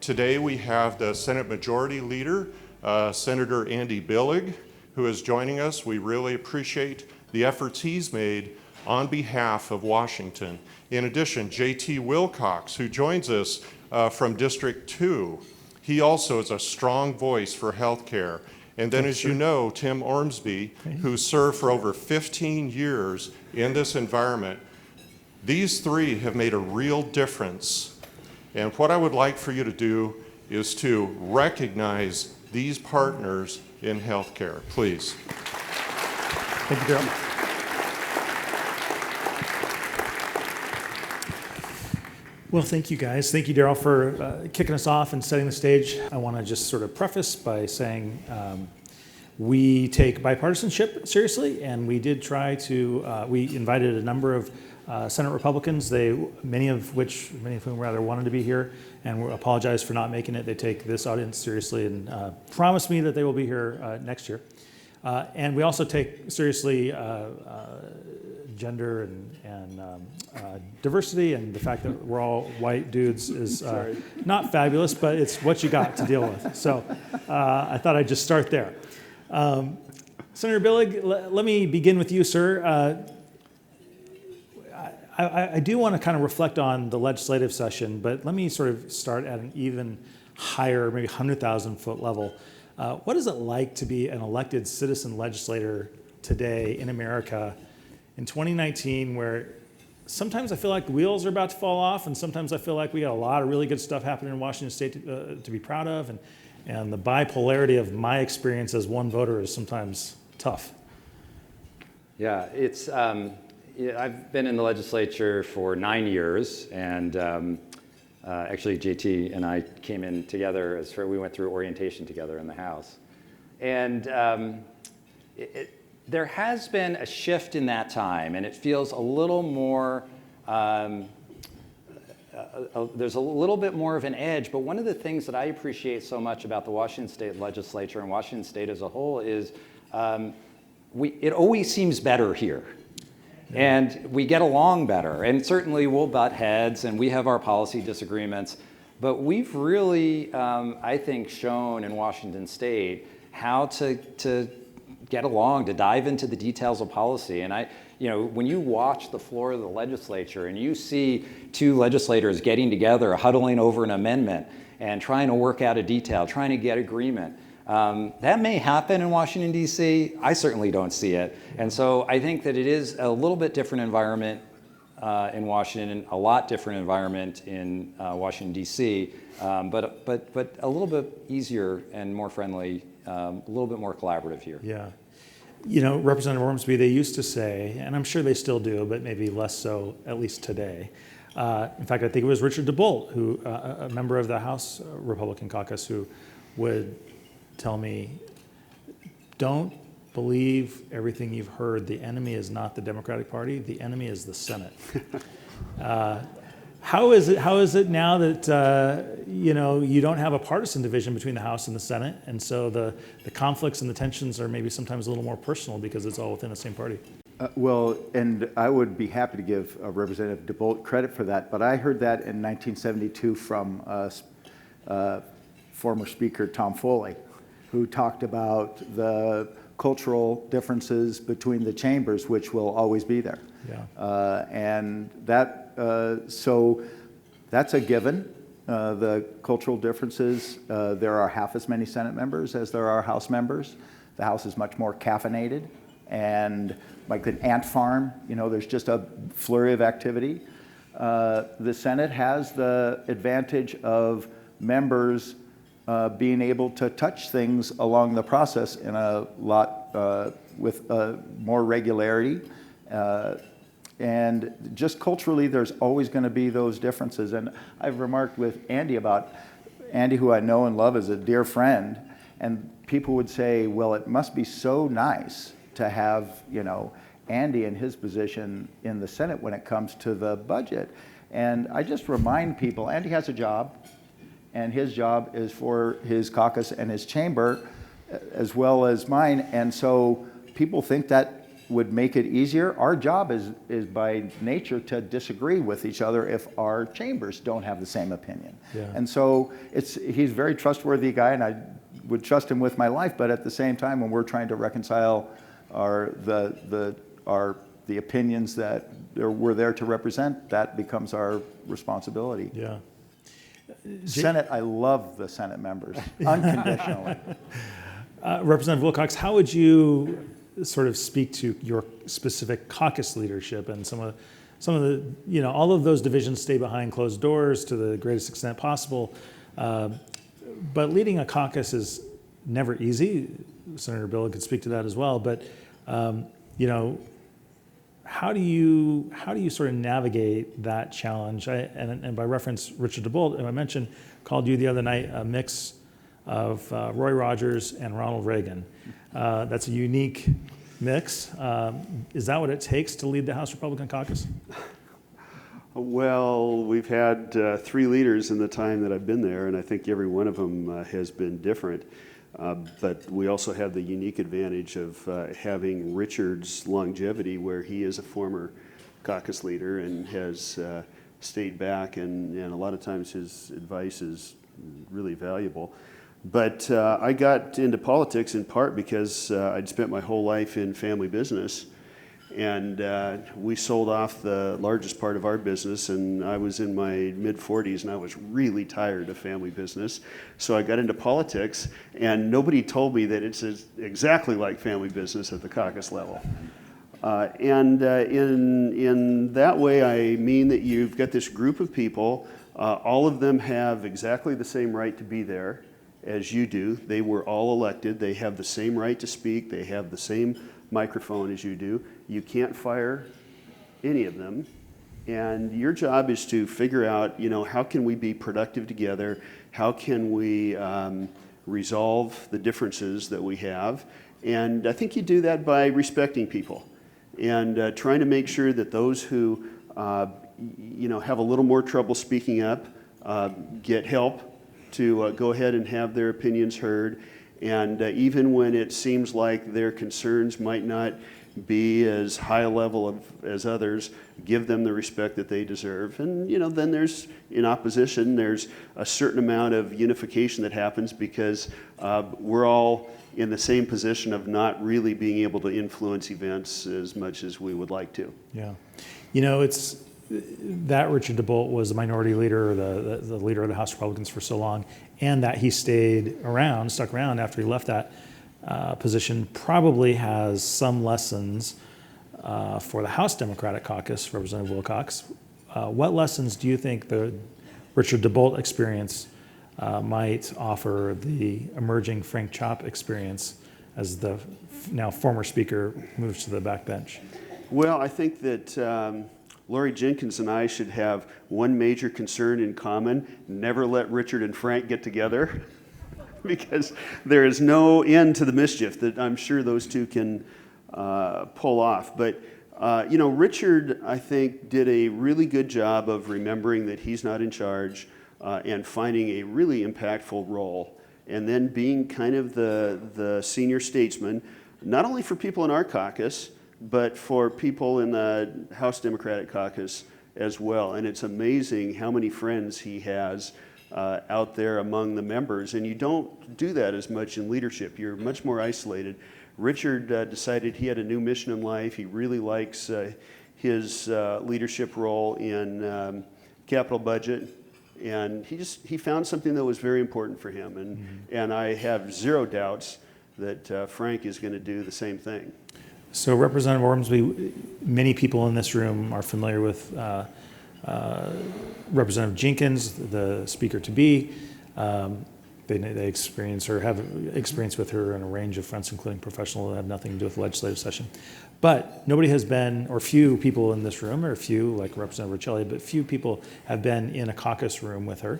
Today we have the Senate Majority Leader, Senator Andy Billig, who is joining us. We really appreciate the efforts he's made on behalf of Washington. In addition, J.T. Wilcox, who joins us from District 2. He also is a strong voice for healthcare. And then, as you know, Timm Ormsby, who served for over 15 years in this environment. These three have made a real difference. And what I would like for you to do is to recognize these partners in healthcare, please. Thank you, Daryl. Well, thank you guys. Thank you, Daryl, for kicking us off and setting the stage. I want to just sort of preface by saying we take bipartisanship seriously, and we did try to, we invited a number of Senate Republicans, many of whom rather wanted to be here, and we apologize for not making it. They take this audience seriously and promise me that they will be here next year. And we also take seriously gender and diversity, and the fact that we're all white dudes is not fabulous, but it's what you got to deal with. So I thought I'd just start there. Senator Billig, let me begin with you, sir. I do want to kind of reflect on the legislative session, but let me sort of start at an even higher, maybe 100,000 foot level. What is it like to be an elected citizen legislator today in America in 2019, where sometimes I feel like the wheels are about to fall off, and sometimes I feel like we got a lot of really good stuff happening in Washington State to be proud of, and the bipolarity of my experience as one voter is sometimes tough. Yeah, it's. I've been in the legislature for 9 years, and actually JT and I came in together we went through orientation together in the House. And there has been a shift in that time, and it feels a little more, there's a little bit more of an edge, but one of the things that I appreciate so much about the Washington State Legislature and Washington State as a whole is it always seems better here. And we get along better, and certainly we'll butt heads, and we have our policy disagreements, but we've really, I think, shown in Washington State how to get along, to dive into the details of policy. And when you watch the floor of the legislature and you see two legislators getting together, huddling over an amendment, and trying to work out a detail, trying to get agreement, that may happen in Washington, D.C. I certainly don't see it. And so I think that it is a little bit different environment in Washington, a lot different environment in Washington, D.C., but a little bit easier and more friendly, a little bit more collaborative here. Yeah. Representative Ormsby, they used to say, and I'm sure they still do, but maybe less so, at least today. In fact, I think it was Richard DeBolt, who, a member of the House Republican caucus, who would tell me, don't believe everything you've heard. The enemy is not the Democratic Party. The enemy is the Senate. How is it now that you don't have a partisan division between the House and the Senate, and so the conflicts and the tensions are maybe sometimes a little more personal because it's all within the same party? Well, and I would be happy to give Representative DeBolt credit for that, but I heard that in 1972 from former Speaker Tom Foley, who talked about the cultural differences between the chambers, which will always be there. Yeah. And that, so that's a given. The cultural differences, there are half as many Senate members as there are House members. The House is much more caffeinated, and like an ant farm, there's just a flurry of activity. The Senate has the advantage of members being able to touch things along the process in a lot with more regularity. And just culturally, there's always going to be those differences. And I've remarked with Andy about, Andy, who I know and love as a dear friend, and people would say, well, it must be so nice to have, Andy in his position in the Senate when it comes to the budget. And I just remind people, Andy has a job, and his job is for his caucus and his chamber as well as mine. And so people think that would make it easier. Our job is by nature to disagree with each other if our chambers don't have the same opinion. Yeah. And so he's a very trustworthy guy, and I would trust him with my life, but at the same time, when we're trying to reconcile the opinions that we're there to represent, that becomes our responsibility. Yeah. Senate, I love the Senate members, unconditionally. Representative Wilcox, how would you sort of speak to your specific caucus leadership and some of the, all of those divisions stay behind closed doors to the greatest extent possible, but leading a caucus is never easy. Senator Billig could speak to that as well, but how do you sort of navigate that challenge? And by reference, Richard DeBolt, I mentioned, called you the other night a mix of Roy Rogers and Ronald Reagan. That's a unique mix. Is that what it takes to lead the House Republican caucus? Well, we've had 3 leaders in the time that I've been there, and I think every one of them has been different. But we also have the unique advantage of having Richard's longevity, where he is a former caucus leader and has stayed back, and a lot of times his advice is really valuable. But I got into politics in part because I'd spent my whole life in family business, and we sold off the largest part of our business, and I was in my mid-40s, and I was really tired of family business. So I got into politics, and nobody told me that it's exactly like family business at the caucus level. In that way, I mean that you've got this group of people, all of them have exactly the same right to be there as you do. They were all elected. They have the same right to speak. They have the same microphone as you do. You can't fire any of them. And your job is to figure out, how can we be productive together? How can we resolve the differences that we have? And I think you do that by respecting people and trying to make sure that those who, have a little more trouble speaking up, get help to go ahead and have their opinions heard. And even when it seems like their concerns might not be as high a level as others, give them the respect that they deserve. And then there's, in opposition, there's a certain amount of unification that happens because we're all in the same position of not really being able to influence events as much as we would like to. Yeah. It's that Richard DeBolt was the minority leader, or the leader of the House Republicans for so long, and that he stuck around after he left that position, probably has some lessons for the House Democratic Caucus, Representative Wilcox. What lessons do you think the Richard DeBolt experience might offer the emerging Frank Chopp experience as the now former speaker moves to the backbench? Well, I think that Lori Jenkins and I should have one major concern in common: never let Richard and Frank get together, because there is no end to the mischief that I'm sure those two can pull off. But Richard, I think, did a really good job of remembering that he's not in charge and finding a really impactful role, and then being kind of the senior statesman, not only for people in our caucus, but for people in the House Democratic Caucus as well. And it's amazing how many friends he has out there among the members. And you don't do that as much in leadership. You're much more isolated. Richard decided he had a new mission in life. He really likes his leadership role in capital budget. And he found something that was very important for him. And I have zero doubts that Frank is going to do the same thing. So Representative Ormsby, many people in this room are familiar with Representative Jenkins, the speaker-to-be. They experience or have experience with her in a range of fronts, including professional, that have nothing to do with the legislative session. But nobody has been, or few people in this room, or few, like Representative Riccelli, but few people have been in a caucus room with her.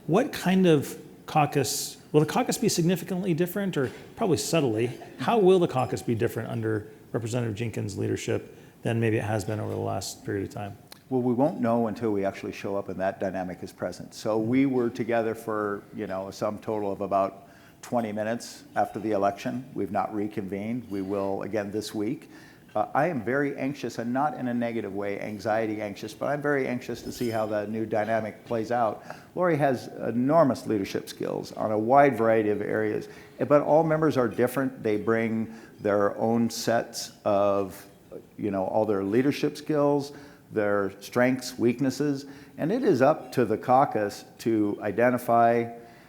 What kind of caucus, will the caucus be significantly different, or probably subtly? How will the caucus be different under Representative Jenkins' leadership than maybe it has been over the last period of time? Well, we won't know until we actually show up and that dynamic is present. So we were together for, a sum total of about 20 minutes after the election. We've not reconvened. We will again this week. I am very anxious, and not in a negative way, anxiety anxious, but I'm very anxious to see how the new dynamic plays out. Lori has enormous leadership skills on a wide variety of areas, but all members are different. They bring their own sets of, all their leadership skills, their strengths, weaknesses, and it is up to the caucus to identify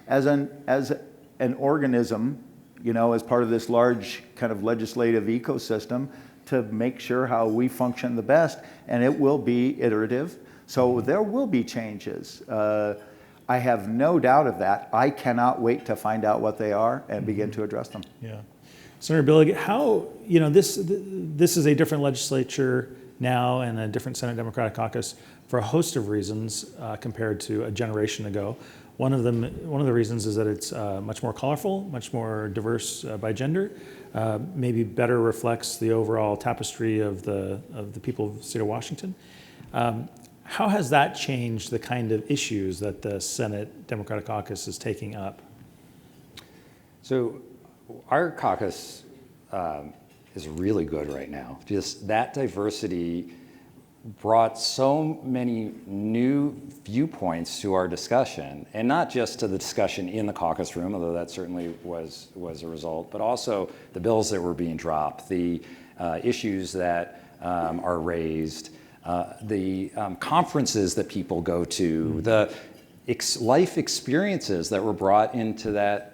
as an organism, as part of this large kind of legislative ecosystem, to make sure how we function the best, and it will be iterative. So there will be changes. I have no doubt of that. I cannot wait to find out what they are and begin to address them. Yeah. Senator Billig, how, this is a different legislature now and a different Senate Democratic caucus for a host of reasons compared to a generation ago. One of the reasons is that it's much more colorful, much more diverse by gender, maybe better reflects the overall tapestry of the people of the state of Washington. How has that changed the kind of issues that the Senate Democratic Caucus is taking up? So our caucus is really good right now. Just that diversity brought so many new viewpoints to our discussion, and not just to the discussion in the caucus room, although that certainly was a result, but also the bills that were being dropped, the issues that are raised, the conferences that people go to, the life experiences that were brought into that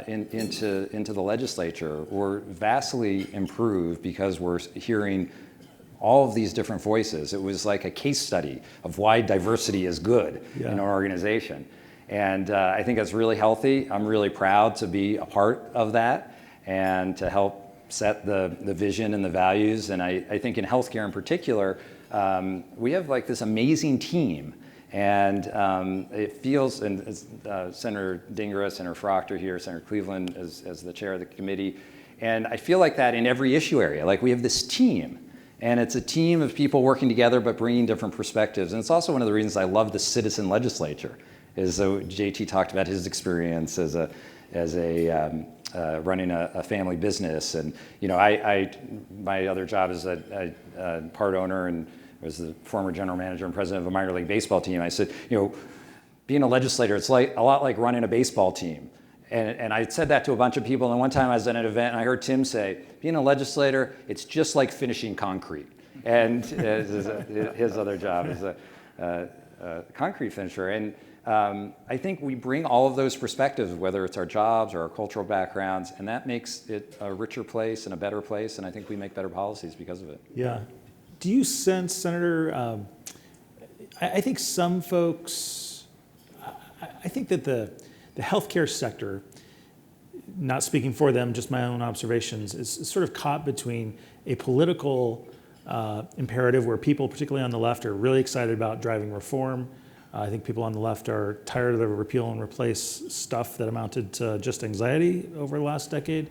into the legislature were vastly improved because we're hearing all of these different voices. It was like a case study of why diversity is good in our organization. And I think that's really healthy. I'm really proud to be a part of that and to help set the vision and the values. And I think in healthcare in particular, we have like this amazing team. And it feels, and Senator Dingera, Senator Proctor here, Senator Cleveland as the chair of the committee, and I feel like that in every issue area. Like we have this team. And it's a team of people working together but bringing different perspectives. And it's also one of the reasons I love the citizen legislature, is so JT talked about his experience as running a family business. And my other job is a part owner and was the former general manager and president of a minor league baseball team. I said, being a legislator, it's like a lot like running a baseball team. And I said that to a bunch of people, and one time I was at an event and I heard Timm say, being a legislator, it's just like finishing concrete. And his other job is a concrete finisher. And I think we bring all of those perspectives, whether it's our jobs or our cultural backgrounds, and that makes it a richer place and a better place, and I think we make better policies because of it. Yeah. Do you sense, Senator, I think some folks, I think that the healthcare sector, not speaking for them, just my own observations, is sort of caught between a political imperative where people, particularly on the left, are really excited about driving reform. I think people on the left are tired of the repeal and replace stuff that amounted to just anxiety over the last decade.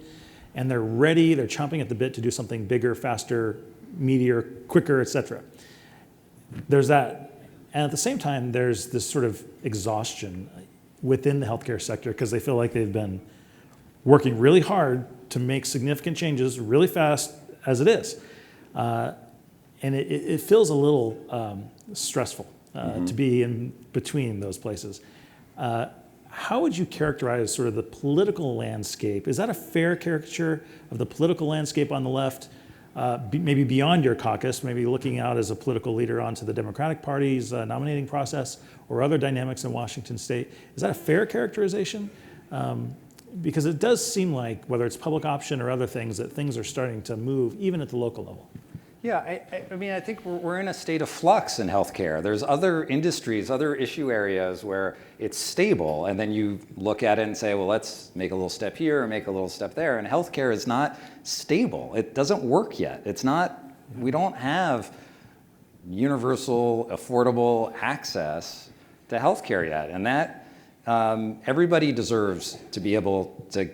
And they're ready, they're chomping at the bit to do something bigger, faster, meatier, quicker, et cetera. There's that. And at the same time, there's this sort of exhaustion within the healthcare sector because they feel like they've been working really hard to make significant changes really fast as it is. And it feels a little stressful to be in between those places. How would you characterize sort of the political landscape? Is that a fair caricature of the political landscape on the left, maybe beyond your caucus, maybe looking out as a political leader onto the Democratic Party's nominating process or other dynamics in Washington state? Is that a fair characterization? Because it does seem like, whether it's public option or other things, that things are starting to move even at the local level. Yeah, I mean, I think we're in a state of flux in healthcare. There's other industries, other issue areas where it's stable, and then you look at it and say, well, let's make a little step here or make a little step there. And healthcare is not stable. It doesn't work yet. It's not, we don't have universal, affordable access to healthcare yet. And that, everybody deserves to be able to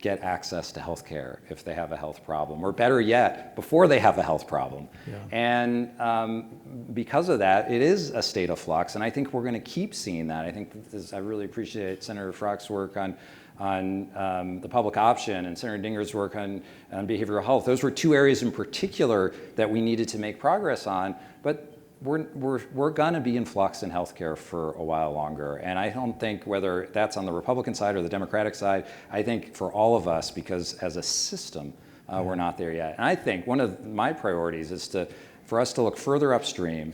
get access to health care if they have a health problem, or better yet, before they have a health problem. Yeah. And because of that, it is a state of flux, and I think we're going to keep seeing that. I think I really appreciate Senator Frock's work on on the public option and Senator Dinger's work on behavioral health. Those were two areas in particular that we needed to make progress on, but we're going to be in flux in healthcare for a while longer. And I don't think whether that's on the Republican side or the Democratic side, I think for all of us, because as a system, we're not there yet. And I think one of my priorities is for us to look further upstream.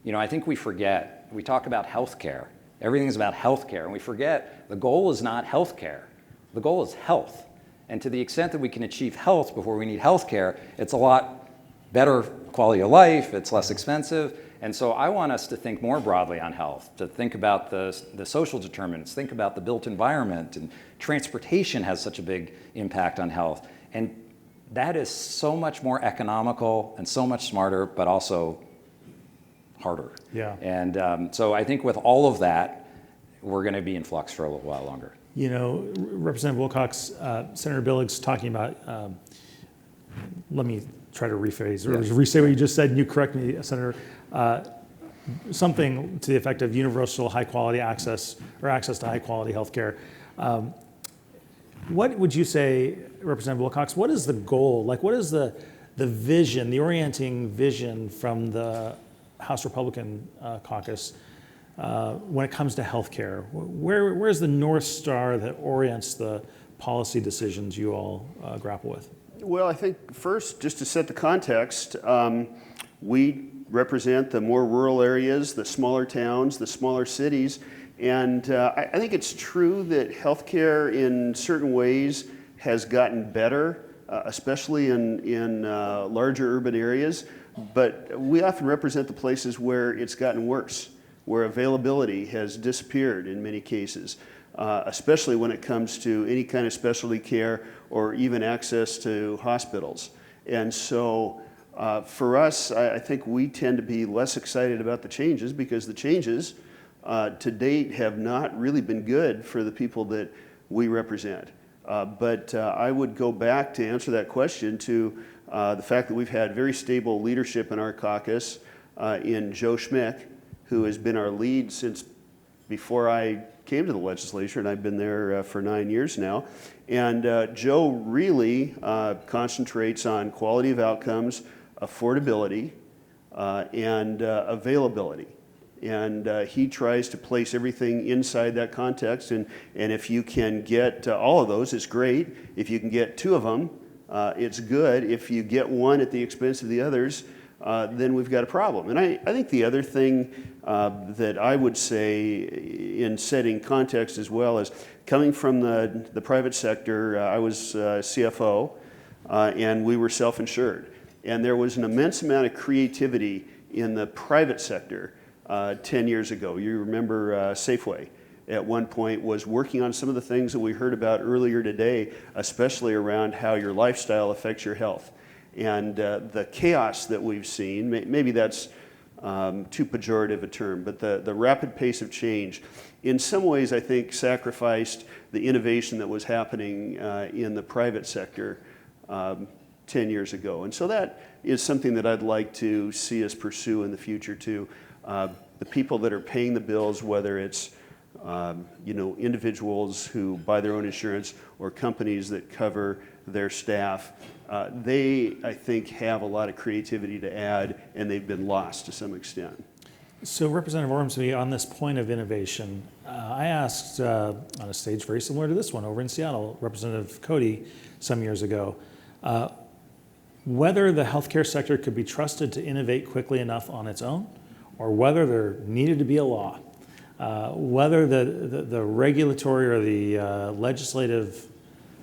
You know, I think we forget, we talk about healthcare. Everything's about healthcare, and we forget the goal is not healthcare. The goal is health. And to the extent that we can achieve health before we need healthcare, it's a lot better quality of life, it's less expensive. And so I want us to think more broadly on health, to think about the social determinants, think about the built environment, and transportation has such a big impact on health. And that is so much more economical and so much smarter, but also harder. Yeah. And so I think with all of that, we're going to be in flux for a little while longer. You know, Representative Wilcox, Senator Billig's talking about, let me try to rephrase or restate what you just said, and you correct me, Senator, something to the effect of universal high quality access or access to high quality health care. What would you say, Representative Wilcox, what is the goal? Like, what is the vision, the orienting vision from the House Republican caucus when it comes to health care? Where's the North Star that orients the policy decisions you all grapple with? Well, I think first, just to set the context, we represent the more rural areas, the smaller towns, the smaller cities, and I think it's true that healthcare in certain ways has gotten better, especially in larger urban areas, but we often represent the places where it's gotten worse, where availability has disappeared in many cases, especially when it comes to any kind of specialty care or even access to hospitals. And so for us, I think we tend to be less excited about the changes because the changes to date have not really been good for the people that we represent. But I would go back to answer that question to the fact that we've had very stable leadership in our caucus in Joe Schmick, who has been our lead since before I came to the legislature, and I've been there for 9 years now. And Joe really concentrates on quality of outcomes, affordability, and availability. And he tries to place everything inside that context. And if you can get all of those, it's great. If you can get two of them, it's good. If you get one at the expense of the others, then we've got a problem. And I think the other thing that I would say in setting context as well is coming from the private sector, I was CFO, and we were self-insured. And there was an immense amount of creativity in the private sector 10 years ago. You remember Safeway at one point was working on some of the things that we heard about earlier today, especially around how your lifestyle affects your health. And the chaos that we've seen, maybe that's too pejorative a term, but the rapid pace of change, in some ways I think sacrificed the innovation that was happening in the private sector 10 years ago. And so that is something that I'd like to see us pursue in the future too. The people that are paying the bills, whether it's individuals who buy their own insurance or companies that cover their staff, they, I think, have a lot of creativity to add, and they've been lost to some extent. So Representative Ormsby, on this point of innovation, I asked on a stage very similar to this one over in Seattle, Representative Cody some years ago, whether the healthcare sector could be trusted to innovate quickly enough on its own, or whether there needed to be a law, whether the regulatory or the legislative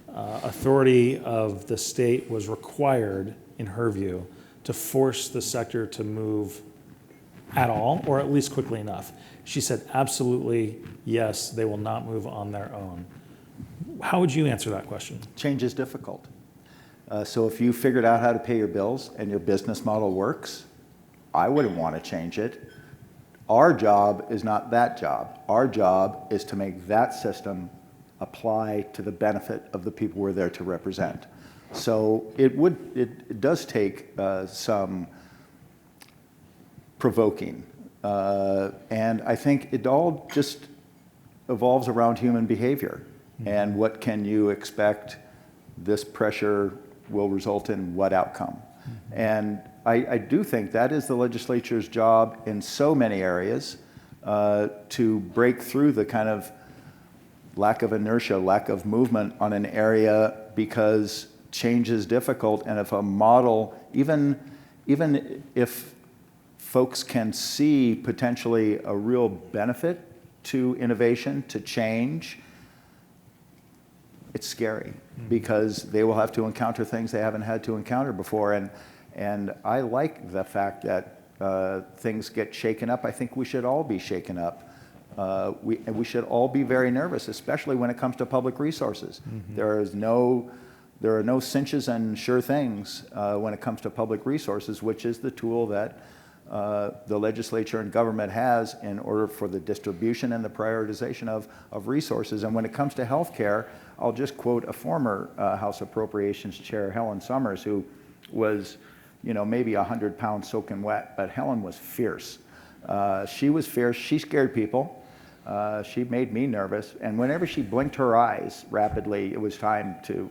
authority of the state was required, in her view, to force the sector to move at all, or at least quickly enough. She said, absolutely, yes, they will not move on their own. How would you answer that question? Change is difficult. So if you figured out how to pay your bills and your business model works, I wouldn't want to change it. Our job is not that job. Our job is to make that system apply to the benefit of the people we're there to represent. So it does take some provoking. And I think it all just evolves around human behavior. and what can you expect this pressure will result in what outcome. And I do think that is the legislature's job in so many areas, to break through the kind of lack of inertia, lack of movement on an area, because change is difficult. And if a model, even if folks can see potentially a real benefit to innovation, to change, it's scary because they will have to encounter things they haven't had to encounter before. And I like the fact that things get shaken up. I think we should all be shaken up. We should all be very nervous, especially when it comes to public resources. There are no cinches and sure things when it comes to public resources, which is the tool that the legislature and government has in order for the distribution and the prioritization of resources. And when it comes to healthcare, I'll just quote a former House Appropriations Chair, Helen Summers, who was, maybe 100 pounds soaking wet, but Helen was fierce. She was fierce. She scared people. She made me nervous. And whenever she blinked her eyes rapidly, it was time to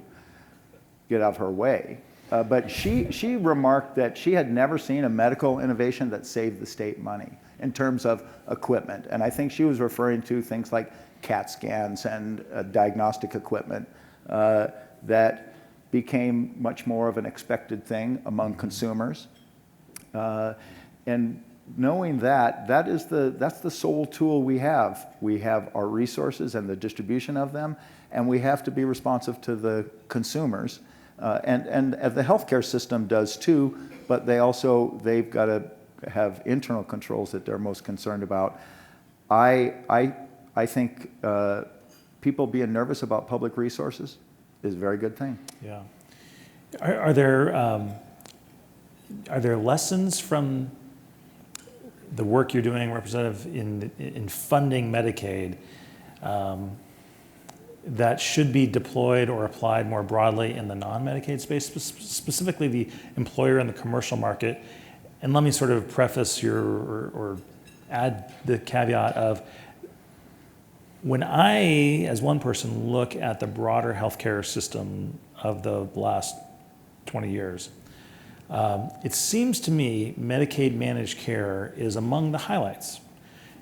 get out of her way. But she remarked that she had never seen a medical innovation that saved the state money in terms of equipment. And I think she was referring to things like CAT scans and diagnostic equipment that became much more of an expected thing among consumers. And knowing that's the sole tool we have. We have our resources and the distribution of them, and we have to be responsive to the consumers. And the healthcare system does too, but they've got to have internal controls that they're most concerned about. I think people being nervous about public resources is a very good thing. Yeah. Are there lessons from the work you're doing, Representative, in funding Medicaid that should be deployed or applied more broadly in the non-Medicaid space, specifically the employer and the commercial market? And let me sort of preface or add the caveat of, when I, as one person, look at the broader healthcare system of the last 20 years, it seems to me Medicaid managed care is among the highlights.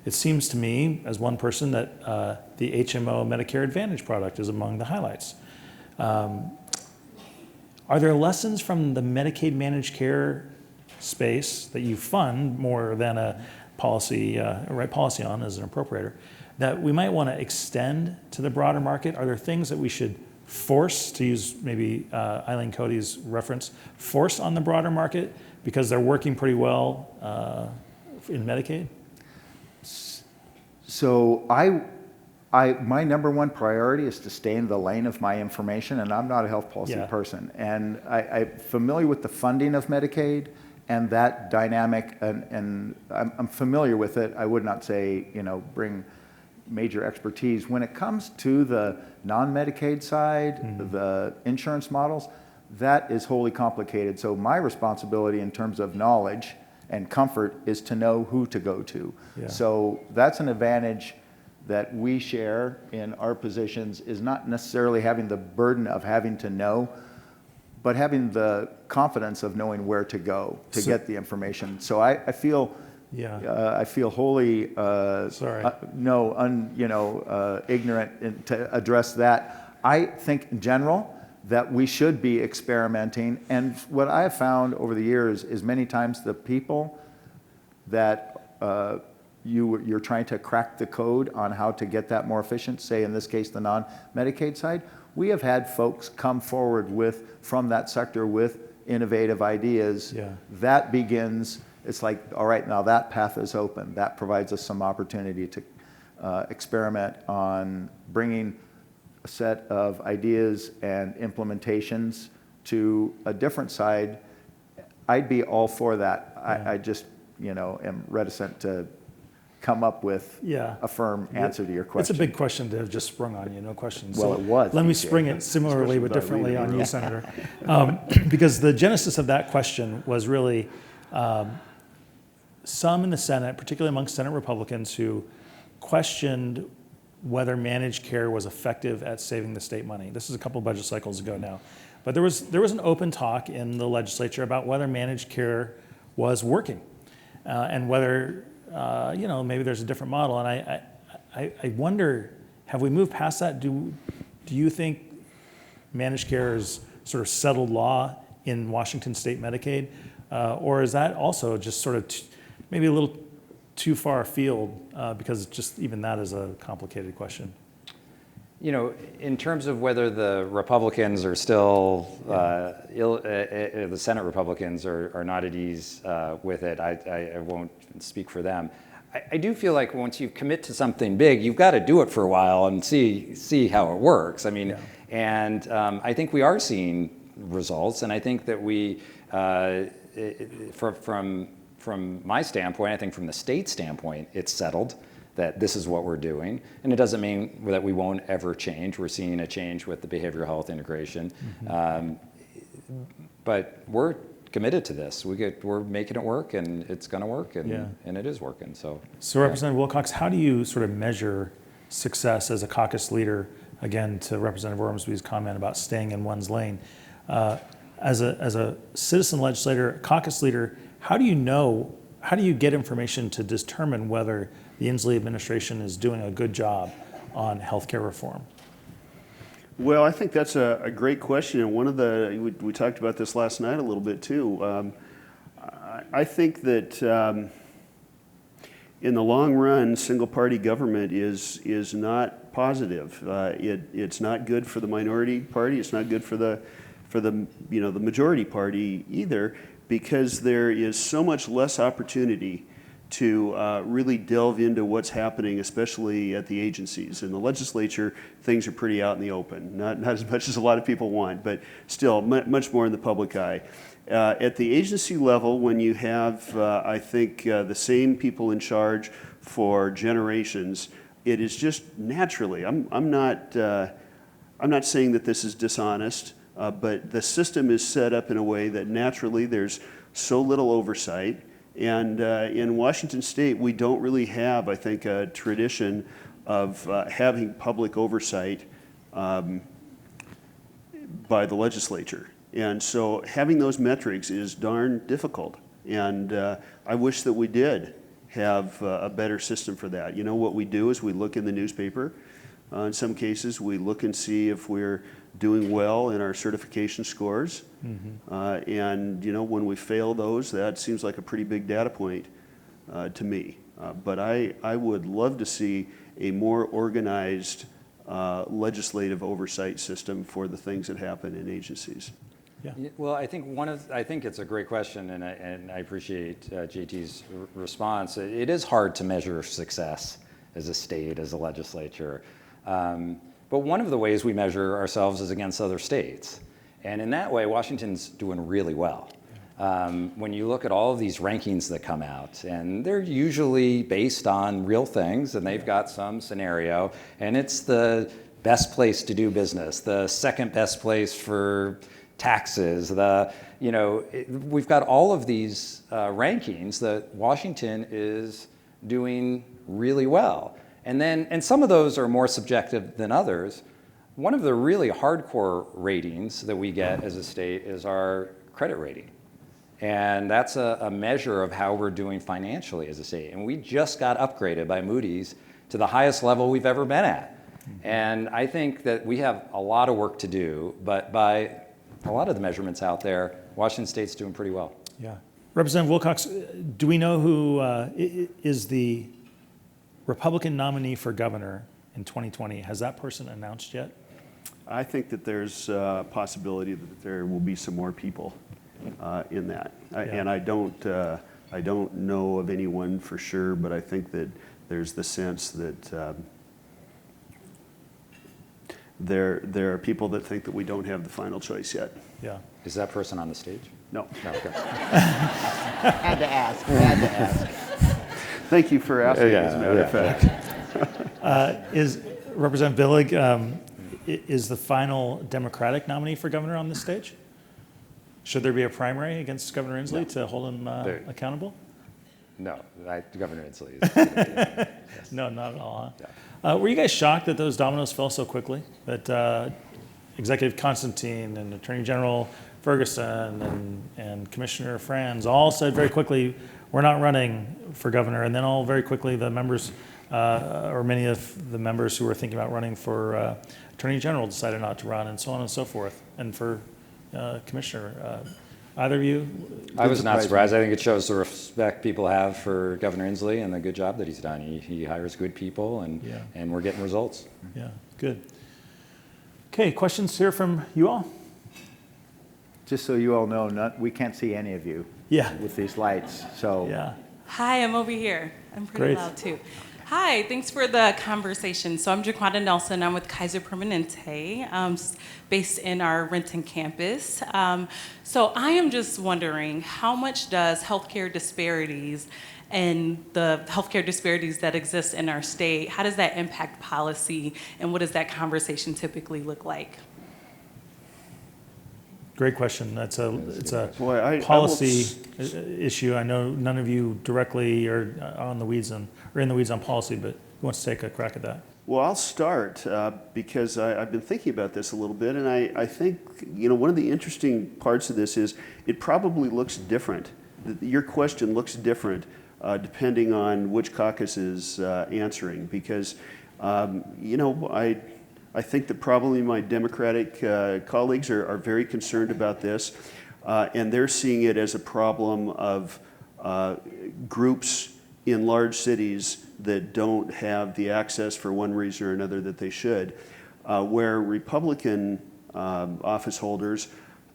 It seems to me, as one person, that the HMO Medicare Advantage product is among the highlights. Are there lessons from the Medicaid managed care space that you fund more than a policy, write policy on as an appropriator, that we might want to extend to the broader market? Are there things that we should force, to use maybe Eileen Cody's reference, force on the broader market because they're working pretty well in Medicaid? So my number one priority is to stay in the lane of my information, and I'm not a health policy person. And I'm familiar with the funding of Medicaid and that dynamic, and I'm familiar with it. I would not say, bring major expertise. When it comes to the non-Medicaid side, the insurance models, that is wholly complicated. So my responsibility in terms of knowledge and comfort is to know who to go to. Yeah. So that's an advantage that we share in our positions, is not necessarily having the burden of having to know, but having the confidence of knowing where to go to get the information. So I feel wholly ignorant to address that. I think in general that we should be experimenting, and what I have found over the years is many times the people that you're trying to crack the code on how to get that more efficient, say in this case the non-Medicaid side, we have had folks come forward from that sector with innovative ideas. Yeah. That begins, it's like, all right, now that path is open. That provides us some opportunity to experiment on bringing a set of ideas and implementations to a different side. I'd be all for that. Yeah. I just, am reticent to come up with a firm answer to your question. It's a big question to have just sprung on you, no question. Well, it was. Let me spring it similarly but differently on you, Senator. Because the genesis of that question was really some in the Senate, particularly amongst Senate Republicans, who questioned whether managed care was effective at saving the state money. This is a couple budget cycles ago now. But there was an open talk in the legislature about whether managed care was working and whether, maybe there's a different model. And I wonder, have we moved past that? Do you think managed care is sort of settled law in Washington state Medicaid? Or is that also just sort of maybe a little too far afield because just even that is a complicated question? In terms of whether the Republicans are still, the Senate Republicans are not at ease with it, I won't speak for them. I do feel like once you commit to something big, you've got to do it for a while and see how it works. And I think we are seeing results, and I think that we, from my standpoint, I think from the state standpoint, it's settled that this is what we're doing. And it doesn't mean that we won't ever change. We're seeing a change with the behavioral health integration. But we're committed to this. We're making it work, and it's going to work, and it is working. So Representative Wilcox, how do you sort of measure success as a caucus leader, again, to Representative Ormsby's comment about staying in one's lane? As a citizen legislator, caucus leader, how do you get information to determine whether the Inslee administration is doing a good job on healthcare reform? Well, I think that's a great question, and we talked about this last night a little bit too. I think that in the long run, single-party government is not positive. It's not good for the minority party. It's not good for the majority party either, because there is so much less opportunity to really delve into what's happening, especially at the agencies. In the legislature, things are pretty out in the open. Not as much as a lot of people want, but still much more in the public eye. At the agency level, when you have, I think, the same people in charge for generations, it is just naturally. I'm not saying that this is dishonest, but the system is set up in a way that naturally there's so little oversight. And in Washington State, we don't really have, I think, a tradition of having public oversight by the legislature. And so having those metrics is darn difficult. And I wish that we did have a better system for that. What we do is we look in the newspaper. In some cases, we look and see if we're doing well in our certification scores. And when we fail those, that seems like a pretty big data point to me. But I would love to see a more organized legislative oversight system for the things that happen in agencies. Yeah. Well, I think it's a great question, and I appreciate JT's response. It is hard to measure success as a state, as a legislature. But one of the ways we measure ourselves is against other states. And in that way, Washington's doing really well. When you look at all of these rankings that come out, and they're usually based on real things, and they've got some scenario, and it's the best place to do business, the second best place for taxes, we've got all of these rankings that Washington is doing really well. And some of those are more subjective than others. One of the really hardcore ratings that we get as a state is our credit rating. And that's a measure of how we're doing financially as a state. And we just got upgraded by Moody's to the highest level we've ever been at. And I think that we have a lot of work to do, but by a lot of the measurements out there, Washington State's doing pretty well. Yeah. Representative Wilcox, do we know who is the Republican nominee for governor in 2020? Has that person announced yet? I think that there's a possibility that there will be some more people in that. And I don't know of anyone for sure, but I think that there's the sense that there are people that think that we don't have the final choice yet. Yeah. Is that person on the stage? No. No, okay. Had to ask. Thank you for asking, as a matter of fact. Is Representative Billig, is the final Democratic nominee for governor on this stage? Should there be a primary against Governor Inslee to hold him accountable? No, Governor Inslee is going to be. No, not at all. Huh? Yeah. Were you guys shocked that those dominoes fell so quickly? That Executive Constantine and Attorney General Ferguson and Commissioner Franz all said very quickly, we're not running for governor, and then all very quickly the members, or many of the members who were thinking about running for Attorney General decided not to run, and so on and so forth. And for Commissioner, either of you? I was not surprised. I think it shows the respect people have for Governor Inslee and the good job that he's done. He hires good people, and we're getting results. Yeah, good. Okay, questions here from you all? Just so you all know, we can't see any of you Yeah. with these lights, so. Yeah. Hi, I'm over here. I'm pretty Great. loud too. Hi, thanks for the conversation. So I'm Jaquanda Nelson. I'm with Kaiser Permanente, based in our Renton campus. So I am just wondering, how much does healthcare disparities and the healthcare disparities that exist in our state, how does that impact policy, and what does that conversation typically look like? Great question. It's a Boy, I will policy issue. I know none of you directly are in the weeds on policy, but who wants to take a crack at that? Well, I'll start because I've been thinking about this a little bit, and I think one of the interesting parts of this is it probably looks different. Your question looks different depending on which caucus is answering, because I think that probably my Democratic colleagues are very concerned about this, and they're seeing it as a problem of groups in large cities that don't have the access for one reason or another that they should, where Republican office holders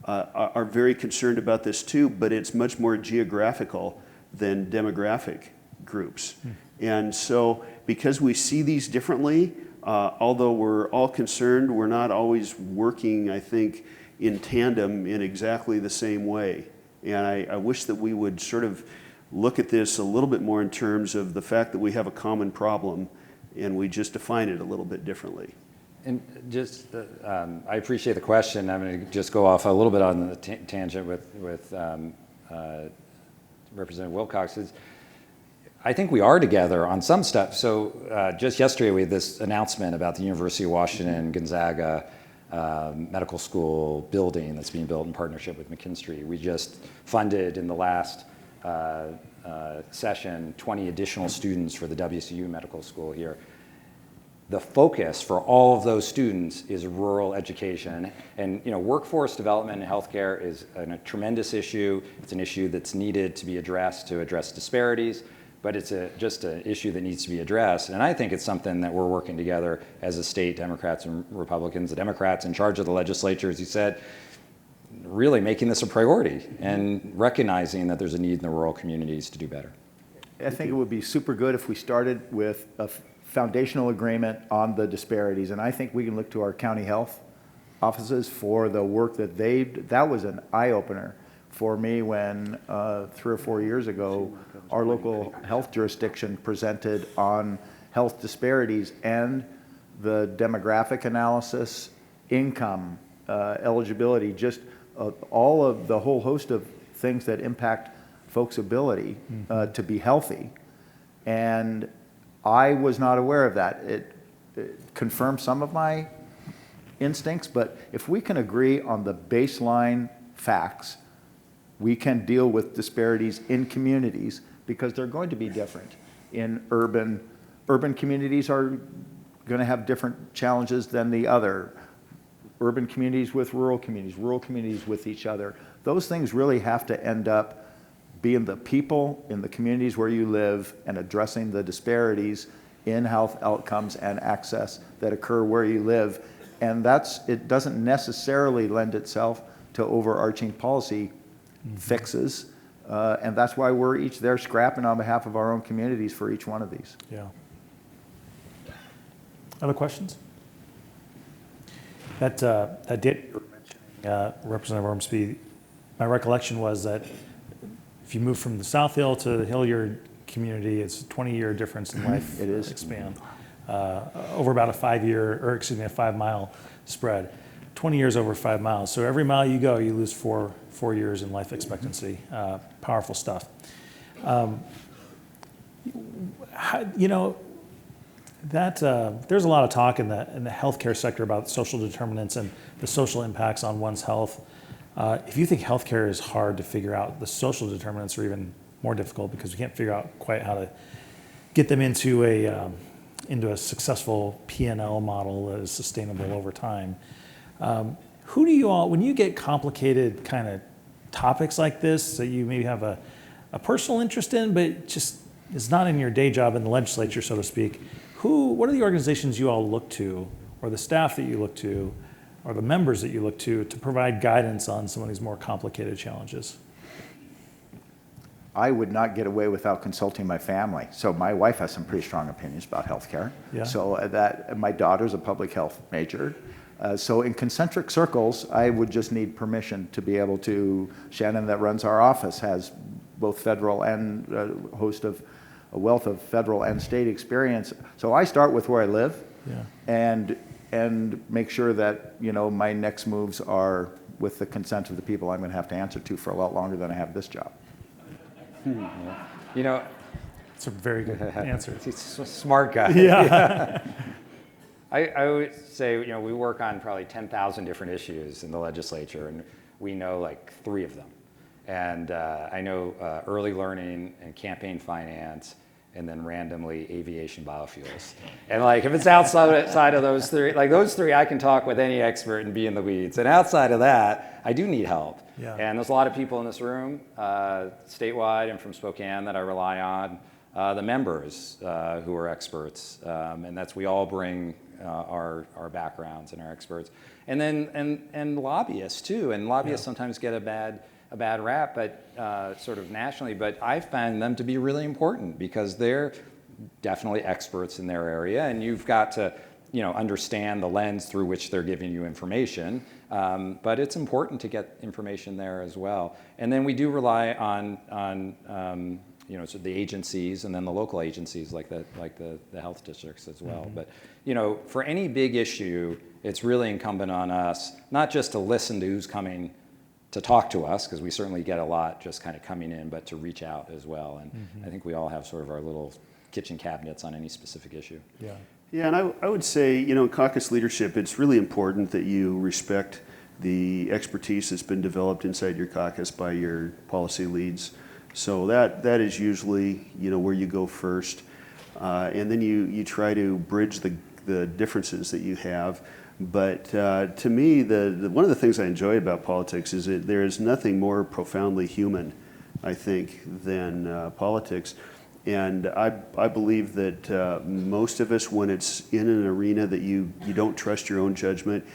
are very concerned about this too, but it's much more geographical than demographic groups. And so because we see these differently, although we're all concerned, we're not always working, I think, in tandem in exactly the same way. And I wish that we would sort of look at this a little bit more in terms of the fact that we have a common problem and we just define it a little bit differently. And just, I appreciate the question. I'm going to just go off a little bit on the tangent with Representative Wilcox. I think we are together on some stuff. So just yesterday we had this announcement about the University of Washington Gonzaga medical school building that's being built in partnership with McKinstry. We just funded in the last session 20 additional students for the WCU medical school here. The focus for all of those students is rural education, and workforce development in healthcare is a tremendous issue. It's an issue that's needed to be addressed to address disparities, but it's just an issue that needs to be addressed. And I think it's something that we're working together as a state, Democrats and Republicans, the Democrats in charge of the legislature, as you said, really making this a priority and recognizing that there's a need in the rural communities to do better. I think it would be super good if we started with a foundational agreement on the disparities, and I think we can look to our county health offices for the work that that was an eye-opener for me when 3 or 4 years ago our local health jurisdiction presented on health disparities and the demographic analysis, income, eligibility, just all of the whole host of things that impact folks' ability to be healthy. And I was not aware of that. It confirmed some of my instincts, but if we can agree on the baseline facts, we can deal with disparities in communities because they're going to be different. In urban communities are going to have different challenges than the other. Urban communities with rural communities with each other. Those things really have to end up being the people in the communities where you live and addressing the disparities in health outcomes and access that occur where you live. And it doesn't necessarily lend itself to overarching policy fixes. And that's why we're each there scrapping on behalf of our own communities for each one of these. Yeah. Other questions? That did, Representative Ormsby, my recollection was that if you move from the South Hill to the Hilliard community, it's a 20-year difference in life It is. span over about a 5-mile spread. 20 years over 5 miles. So every mile you go, you lose four years in life expectancy. Powerful stuff. You know, that there's a lot of talk in the healthcare sector about social determinants and the social impacts on one's health. If you think healthcare is hard to figure out, the social determinants are even more difficult because we can't figure out quite how to get them into a successful P&L model that is sustainable over time. Who do you all, when you get complicated kind of topics like this that you maybe have a personal interest in, but just is not in your day job in the legislature, so to speak, what are the organizations you all look to, or the staff that you look to, or the members that you look to provide guidance on some of these more complicated challenges? I would not get away without consulting my family. So my wife has some pretty strong opinions about healthcare. Yeah. So my daughter's a public health major. So in concentric circles, I would just need permission to be able to, Shannon that runs our office has both federal and a wealth of federal and state experience. So I start with where I live, and make sure that, you know, my next moves are with the consent of the people I'm going to have to answer to for a lot longer than I have this job. You know, It's a very good answer. he's a smart guy. Yeah. I would say, you know, we work on probably 10,000 different issues in the legislature, and we know like 3 of them. And I know early learning and campaign finance, and then randomly aviation biofuels. And like, if it's outside of those 3, like those 3, I can talk with any expert and be in the weeds. And outside of that, I do need help. Yeah. And there's a lot of people in this room, statewide and from Spokane, that I rely on. The members who are experts, and we all bring our backgrounds and our experts. And then and lobbyists too. And lobbyists sometimes get a bad rap, but sort of nationally, but I find them to be really important because they're definitely experts in their area, and you've got to, you know, understand the lens through which they're giving you information. But it's important to get information there as well. And then we do rely on you know, so the agencies and then the local agencies like the health districts as well. But, you know, for any big issue, it's really incumbent on us not just to listen to who's coming to talk to us, because we certainly get a lot just kind of coming in, but to reach out as well. And I think we all have sort of our little kitchen cabinets on any specific issue. Yeah. Yeah, and I would say, you know, in caucus leadership, it's really important that you respect the expertise that's been developed inside your caucus by your policy leads. So that is usually, you know, where you go first. And then you try to bridge the differences that you have. But to me, one of the things I enjoy about politics is that there is nothing more profoundly human, I think, than politics. And I believe that most of us, when it's in an arena that you don't trust your own judgment,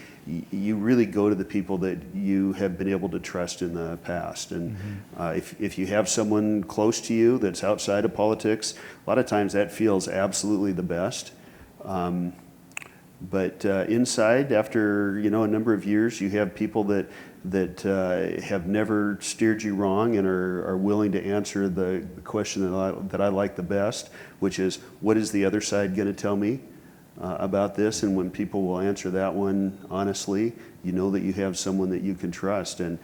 you really go to the people that you have been able to trust in the past. And if you have someone close to you that's outside of politics, a lot of times that feels absolutely the best. But inside, after, you know, a number of years, you have people that have never steered you wrong and are willing to answer the question that I like the best, which is, what is the other side going to tell me about this? And when people will answer that one honestly, you know that you have someone that you can trust. And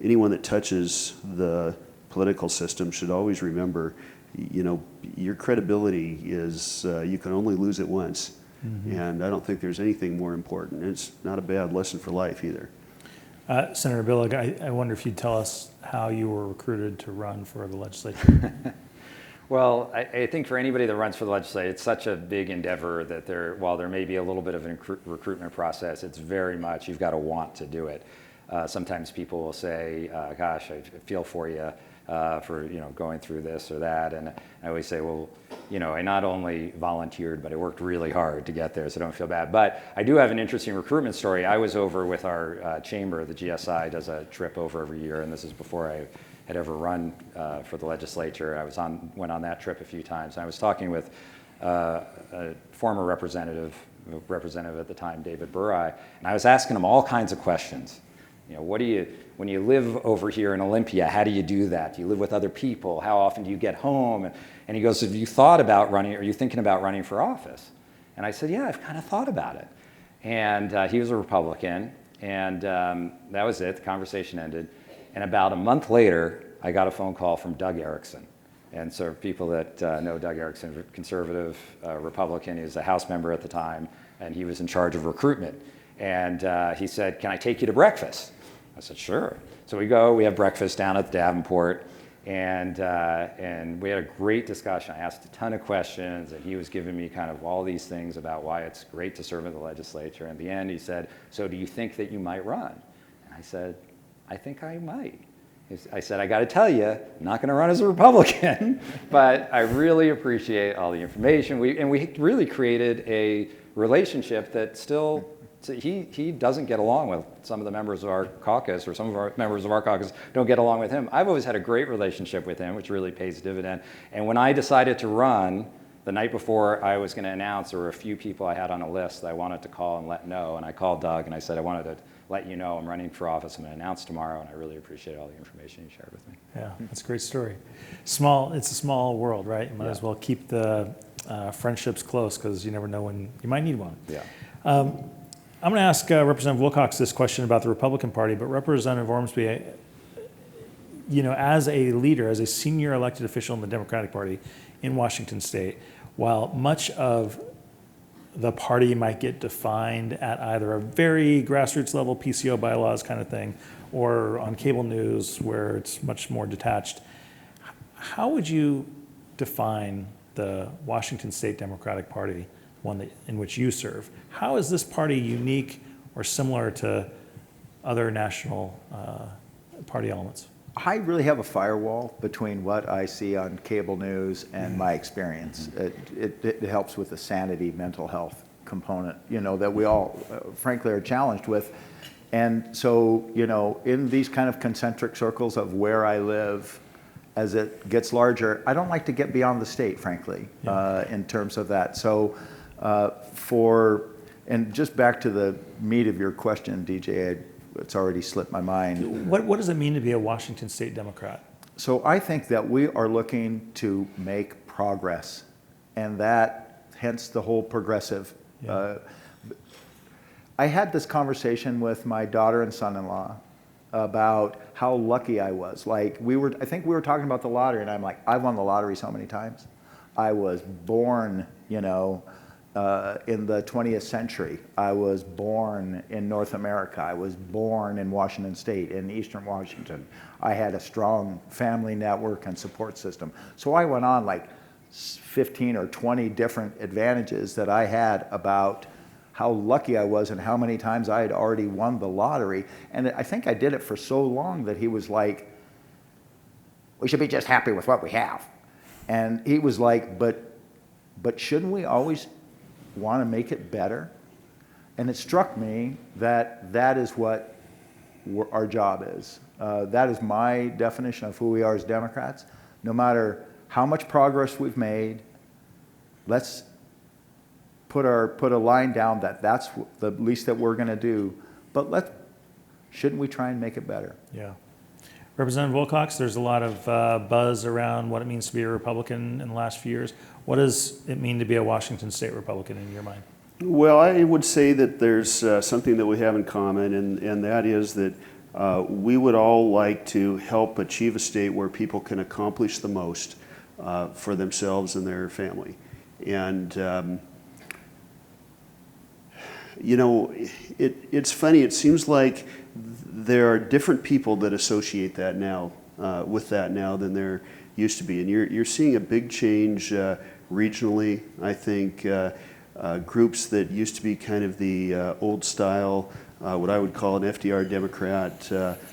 anyone that touches the political system should always remember, you know, your credibility is, you can only lose it once. And I don't think there's anything more important. It's not a bad lesson for life either. Senator Billig, I wonder if you'd tell us how you were recruited to run for the legislature. Well, I think for anybody that runs for the legislature, it's such a big endeavor that while there may be a little bit of a recruitment process, it's very much, you've got to want to do it. Sometimes people will say, gosh, I feel for you for, you know, going through this or that. And I always say, well, you know, I not only volunteered, but I worked really hard to get there, so don't feel bad. But I do have an interesting recruitment story. I was over with our chamber. The GSI does a trip over every year, and this is before I had ever run for the legislature. I went on that trip a few times. And I was talking with a former representative at the time, David Burrai, and I was asking him all kinds of questions. You know, when you live over here in Olympia, how do you do that? Do you live with other people? How often do you get home? And he goes, have you thought about running, are you thinking about running for office? And I said, yeah, I've kind of thought about it. And he was a Republican, and that was it. The conversation ended. And about a month later, I got a phone call from Doug Erickson. And so people that know Doug Erickson, conservative Republican, he was a House member at the time, and he was in charge of recruitment. And he said, "Can I take you to breakfast?" I said, "Sure." So we have breakfast down at the Davenport, and we had a great discussion. I asked a ton of questions, and he was giving me kind of all these things about why it's great to serve in the legislature. And at the end, he said, "So do you think that you might run?" And I said, "I think I might." I said, "I got to tell you, I'm not going to run as a Republican, but I really appreciate all the information." We really created a relationship that still, he doesn't get along with some of the members of our caucus, or some of our members of our caucus don't get along with him. I've always had a great relationship with him, which really pays dividend. And when I decided to run, the night before I was going to announce, there were a few people I had on a list that I wanted to call and let know. And I called Doug and I said, "I wanted to let you know I'm running for office. I'm going to announce tomorrow, and I really appreciate all the information you shared with me." Yeah, that's a great story. It's a small world, right? You might as well keep the friendships close, because you never know when you might need one. Yeah. I'm going to ask Representative Wilcox this question about the Republican Party, but Representative Ormsby, as a leader, as a senior elected official in the Democratic Party in Washington State, while much of the party might get defined at either a very grassroots level, PCO bylaws kind of thing, or on cable news where it's much more detached, how would you define the Washington State Democratic Party, one in which you serve? How is this party unique or similar to other national party elements? I really have a firewall between what I see on cable news and my experience. It helps with the sanity, mental health component, that we all, frankly, are challenged with. And so, in these kind of concentric circles of where I live, as it gets larger, I don't like to get beyond the state, frankly, in terms of that. So and just back to the meat of your question, DJ, it's already slipped my mind. What does it mean to be a Washington State Democrat? So I think that we are looking to make progress, and that, hence the whole progressive. Yeah. I had this conversation with my daughter and son-in-law about how lucky I was. I think we were talking about the lottery, and I'm like, I've won the lottery so many times. I was born, in the 20th century. I was born in North America. I was born in Washington State, in Eastern Washington. I had a strong family network and support system. So I went on like 15 or 20 different advantages that I had about how lucky I was and how many times I had already won the lottery. And I think I did it for so long that he was like, "We should be just happy with what we have." And he was like, but shouldn't we always want to make it better? And it struck me that is what our job is. That is my definition of who we are as Democrats. No matter how much progress we've made, let's put a line down that's the least that we're going to do. But shouldn't we try and make it better? Yeah. Representative Wilcox, there's a lot of buzz around what it means to be a Republican in the last few years. What does it mean to be a Washington State Republican in your mind? Well, I would say that there's something that we have in common, and that is that we would all like to help achieve a state where people can accomplish the most for themselves and their family. And it's funny, it seems like there are different people that associate that now, with that now than there used to be. And you're seeing a big change regionally. I think groups that used to be kind of the old style, what I would call an FDR Democrat,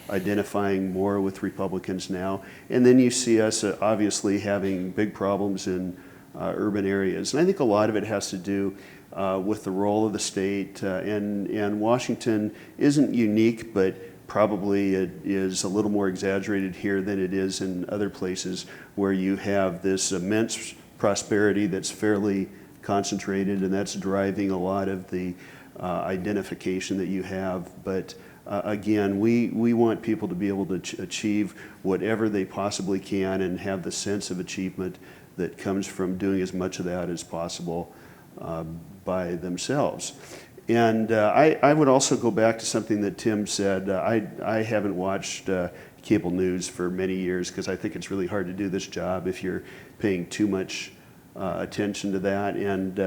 identifying more with Republicans now. And then you see us obviously having big problems in urban areas. And I think a lot of it has to do with the role of the state. And Washington isn't unique, but probably it is a little more exaggerated here than it is in other places where you have this immense prosperity that's fairly concentrated, and that's driving a lot of the identification that you have. But again, we want people to be able to achieve whatever they possibly can and have the sense of achievement that comes from doing as much of that as possible by themselves. And I would also go back to something that Timm said. I haven't watched cable news for many years because I think it's really hard to do this job if you're paying too much attention to that. And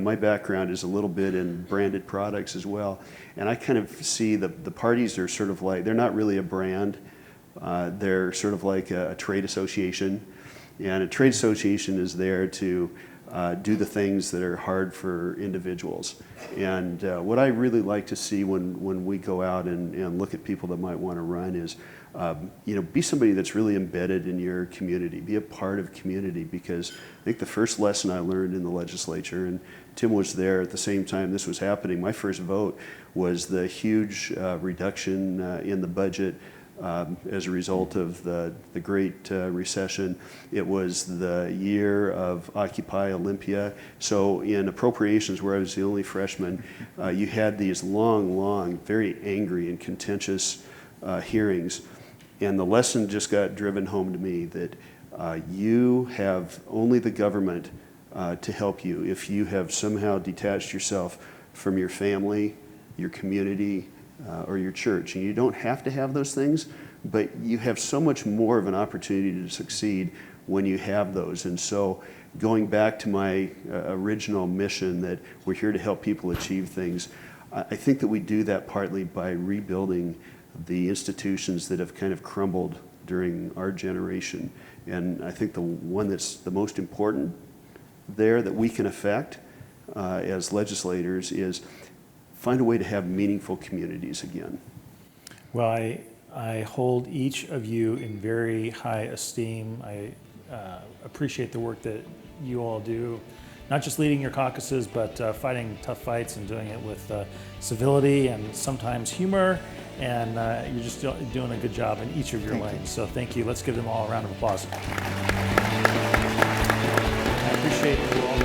my background is a little bit in branded products as well. And I kind of see the parties are sort of like, they're not really a brand. They're sort of like a trade association. And a trade association is there to do the things that are hard for individuals. And what I really like to see when we go out and look at people that might want to run is, be somebody that's really embedded in your community, be a part of community, because I think the first lesson I learned in the legislature, and Timm was there at the same time this was happening, my first vote was the huge reduction in the budget as a result of the Great Recession. It was the year of Occupy Olympia. So in Appropriations, where I was the only freshman, you had these long, very angry and contentious hearings. And the lesson just got driven home to me that you have only the government to help you if you have somehow detached yourself from your family, your community, or your church. And you don't have to have those things, but you have so much more of an opportunity to succeed when you have those. And so going back to my original mission that we're here to help people achieve things, I think that we do that partly by rebuilding the institutions that have kind of crumbled during our generation. And I think the one that's the most important there that we can affect as legislators is find a way to have meaningful communities again. Well, I hold each of you in very high esteem. I appreciate the work that you all do, not just leading your caucuses, but fighting tough fights and doing it with civility and sometimes humor. And you're just doing a good job in each of your lanes. So thank you. Let's give them all a round of applause. I appreciate you all.